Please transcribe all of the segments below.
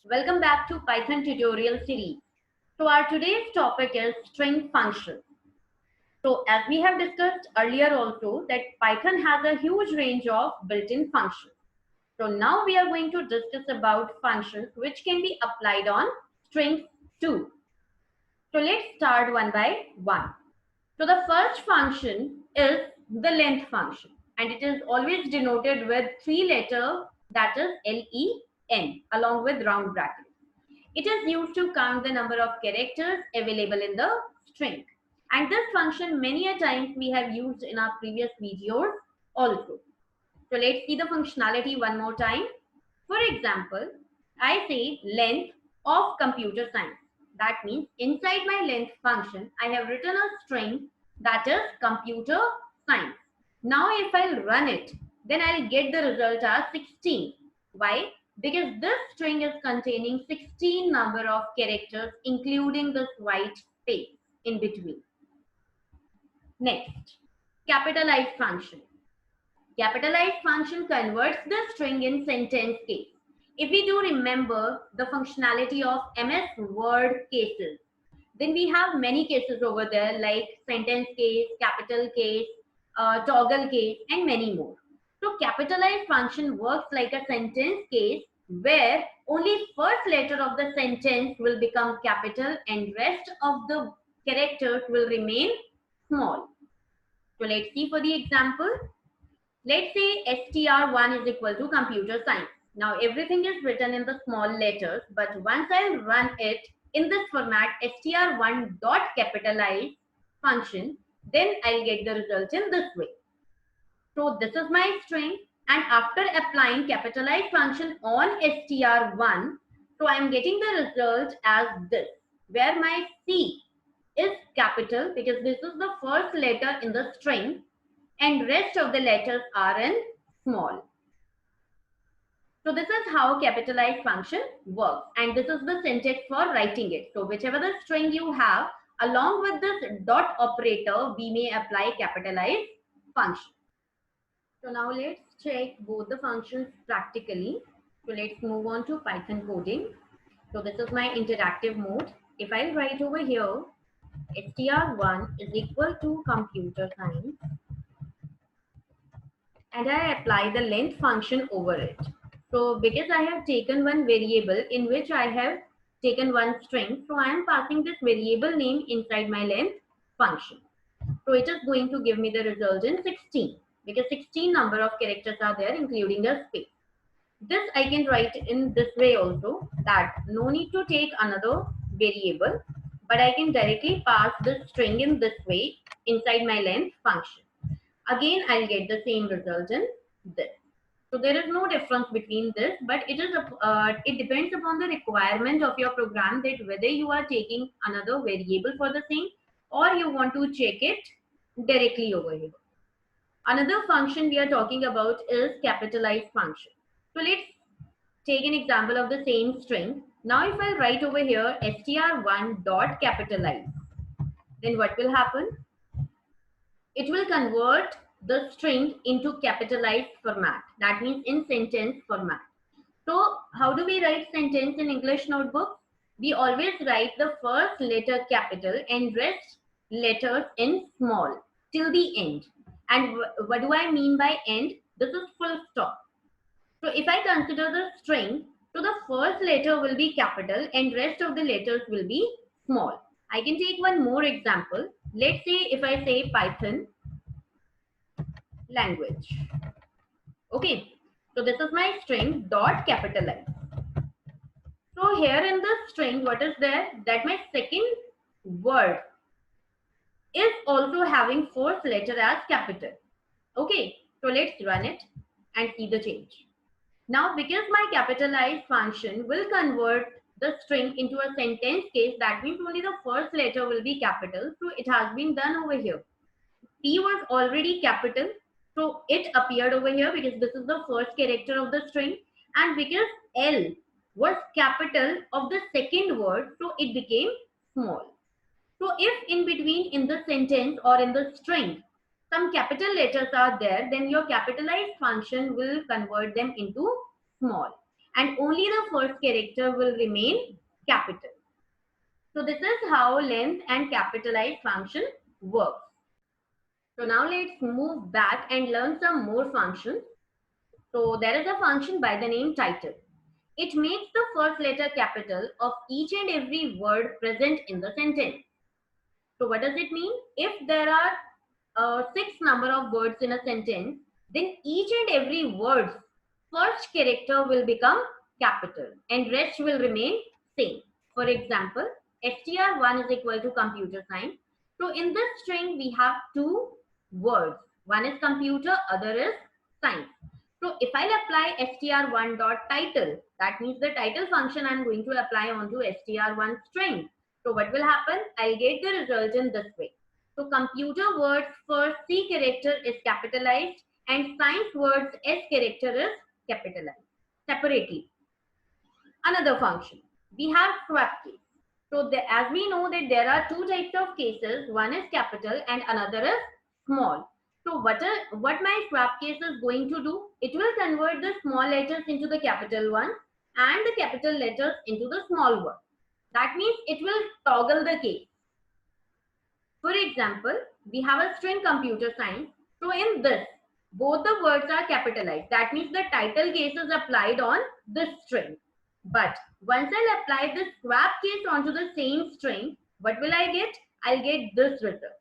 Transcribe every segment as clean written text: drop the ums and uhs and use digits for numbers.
Welcome back to Python tutorial series. So our today's topic is string functions. So as we have discussed earlier also that Python has a huge range of built-in functions. So now we are going to discuss about functions which can be applied on strings too. So let's start one by one. So the first function is the length function, and it is always denoted with three letter, that is len, along with round brackets. It is used to count the number of characters available in the string. And this function many a times we have used in our previous videos also. So let's see the functionality one more time. For example, I say length of computer science. That means inside my length function, I have written a string that is computer science. Now if I run it, then I'll get the result as 16. Why? Because this string is containing 16 number of characters, including this white space in between. Next, capitalized function. Capitalized function converts the string in sentence case. If we do remember the functionality of MS Word cases, then we have many cases over there like sentence case, capital case, toggle case, and many more. So capitalized function works like a sentence case where only first letter of the sentence will become capital and rest of the characters will remain small. So let's see for the example. Let's say str1 is equal to computer science. Now everything is written in the small letters, but once I run it in this format, str1 dot capitalize function, then I'll get the result in this way. So this is my string, and after applying capitalize function on str1, so I'm getting the result as this, where my C is capital because this is the first letter in the string and rest of the letters are in small. So this is how capitalized function works, and this is the syntax for writing it. So whichever the string you have, along with this dot operator, we may apply capitalized function. So now let's check both the functions practically. So let's move on to Python coding. So this is my interactive mode. If I write over here, str1 is equal to computer science, and I apply the length function over it. So because I have taken one variable in which I have taken one string, so I am passing this variable name inside my length function. So it is going to give me the result in 16 because 16 number of characters are there including a space. This I can write in this way also, that no need to take another variable, but I can directly pass the string in this way inside my length function. Again, I'll get the same result in this. So there is no difference between this, but it depends upon the requirement of your program that whether you are taking another variable for the same or you want to check it directly over here. Another function we are talking about is capitalized function. So let's take an example of the same string. Now if I write over here str1 dot capitalize, then what will happen? It will convert the string into capitalized format. That means in sentence format. So how do we write sentence in English notebook? We always write the first letter capital and rest letters in small till the end. And what do I mean by end? This is full stop. So if I consider the string, so the first letter will be capital and rest of the letters will be small. I can take one more example. Let's say if I say Python language. Okay, so this is my string dot capitalize. So here in this string, what is there? That my second word is also having fourth letter as capital. Okay, so let's run it and see the change. Now, because my capitalized function will convert the string into a sentence case, that means only the first letter will be capital. So it has been done over here. P was already capital, so it appeared over here because this is the first character of the string, and because L was capital of the second word, so it became small. So if in between in the sentence or in the string some capital letters are there, then your capitalized function will convert them into small. and only the first character will remain capital. So this is how length and capitalized function works. So now let's move back and learn some more functions. So there is a function by the name title. It makes the first letter capital of each and every word present in the sentence. So what does it mean? If there are 6 number of words in a sentence, then each and every word's first character will become capital and rest will remain same. For example, str1 is equal to computer science. So in this string we have 2 words. One is computer, other is science. So if I'll apply str1 dot title, that means the title function I'm going to apply onto str1 string. So what will happen? I'll get the result in this way. So computer words first C character is capitalized and science words S character is capitalized separately. Another function, we have swap case. So as we know that there are 2 types of cases, one is capital and another is small. So what my swap case is going to do, it will convert the small letters into the capital one and the capital letters into the small one. That means it will toggle the case. For example, we have a string computer science. So in this, both the words are capitalized. That means the title case is applied on this string. But once I'll apply this swap case onto the same string, what will I get? I'll get this result.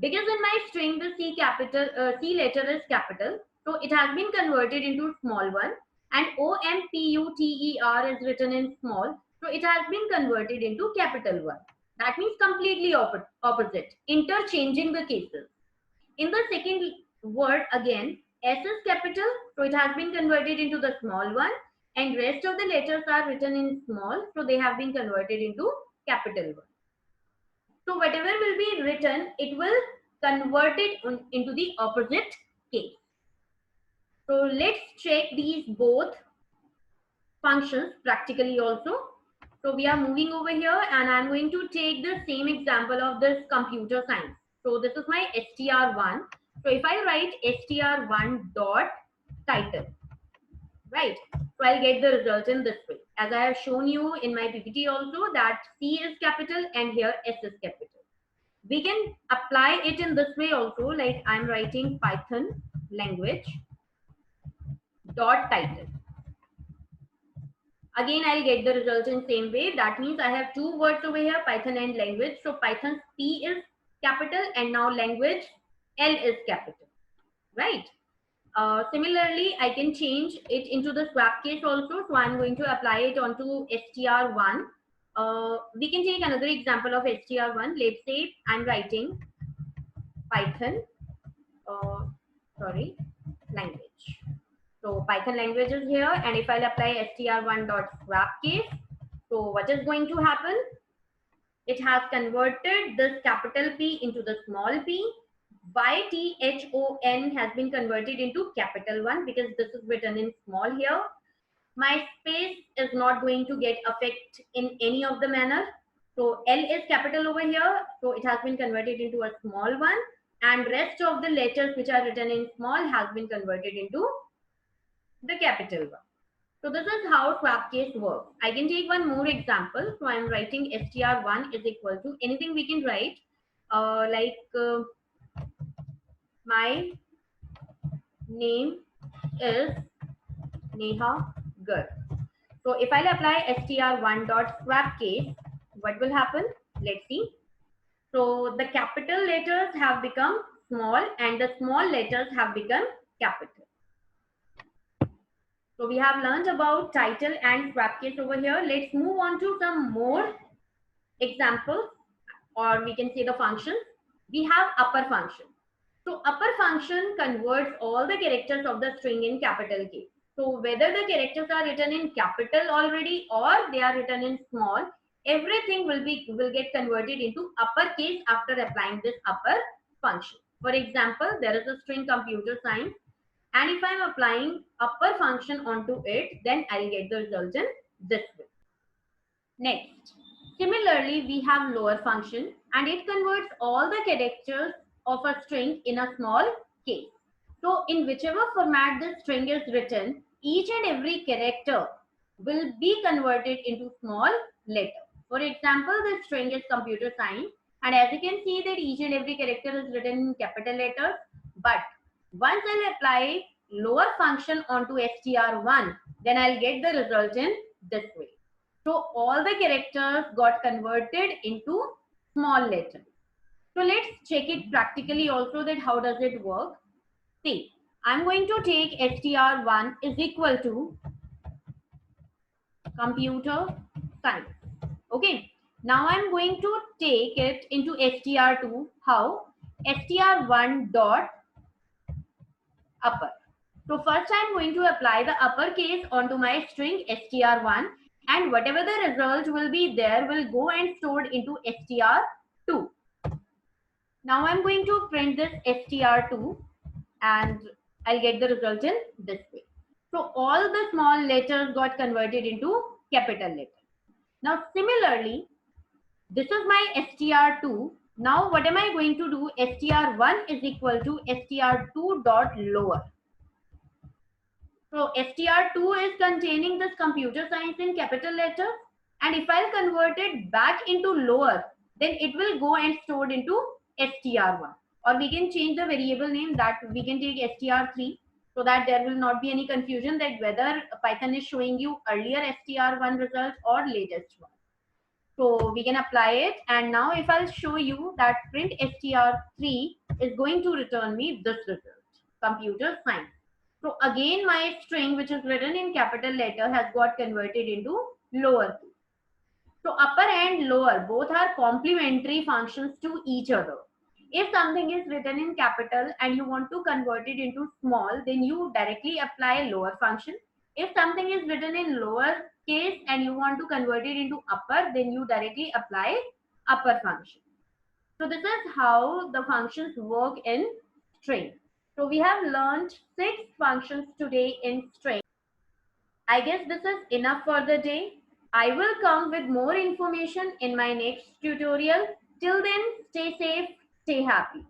Because in my string, the C letter is capital. So it has been converted into small one. And OMPUTER is written in small. So it has been converted into capital one. That means completely opposite, interchanging the cases. In the second word again, S is capital, so it has been converted into the small one, and rest of the letters are written in small, so they have been converted into capital one. So whatever will be written, it will convert it into the opposite case. So let's check these both functions practically also. So we are moving over here and I'm going to take the same example of this computer science. So this is my str1. So if I write str1 dot title, right? So I'll get the result in this way. As I have shown you in my PPT also that C is capital and here S is capital. We can apply it in this way also, like I'm writing Python language dot title. Again, I'll get the result in same way. That means I have 2 words over here, Python and language. So Python P is capital and now language L is capital, right? Similarly, I can change it into the swap case also. So I'm going to apply it onto str1. We can take another example of str1. Let's say I'm writing Python, language. So Python language is here, and if I'll apply str1 dot swap case, so what is going to happen? It has converted this capital P into the small p. YTHON has been converted into capital one because this is written in small here. My space is not going to get affect in any of the manner. So L is capital over here, so it has been converted into a small one, and rest of the letters which are written in small has been converted into the capital one. So this is how swap case works. I can take one more example. So I am writing str1 is equal to anything we can write, my name is Neha Garg. So if I'll apply str1 dot swap case, what will happen? Let's see. So the capital letters have become small and the small letters have become capital. So we have learned about title and swap case over here. Let's move on to some more examples, or we can say the functions. We have upper function. So upper function converts all the characters of the string in capital case. So whether the characters are written in capital already or they are written in small, everything will get converted into upper case after applying this upper function. For example, there is a string computer science, and if I'm applying upper function onto it, then I'll get the result in this way. Next, similarly, we have lower function, and it converts all the characters of a string in a small case. So in whichever format the string is written, each and every character will be converted into small letter. For example, the string is computer science, and as you can see that each and every character is written in capital letters. But once I'll apply lower function onto str1, then I'll get the result in this way. So all the characters got converted into small letters. So let's check it practically also, that how does it work. See, I'm going to take str1 is equal to computer science. Okay. Now I'm going to take it into str2. How? str1 dot upper. So first I'm going to apply the uppercase onto my string str1, and whatever the result will be there will go and stored into str2. Now I'm going to print this str2 and I'll get the result in this way. So all the small letters got converted into capital letters. Now similarly, this is my str2. Now what am I going to do? str1 is equal to str2 dot lower. So str2 is containing this computer science in capital letters, and if I'll convert it back into lower, then it will go and stored into str1. Or we can change the variable name, that we can take str3, so that there will not be any confusion that whether Python is showing you earlier str1 result or latest one. So we can apply it, and now if I'll show you that print str3 is going to return me this result, computer science. So again my string which is written in capital letter has got converted into lower case. So upper and lower both are complementary functions to each other. If something is written in capital and you want to convert it into small, then you directly apply lower function. If something is written in lower case and you want to convert it into upper, then you directly apply upper function. So this is how the functions work in string. So we have learned 6 functions today in string. I guess this is enough for the day. I will come with more information in my next tutorial. Till then, stay safe, stay happy.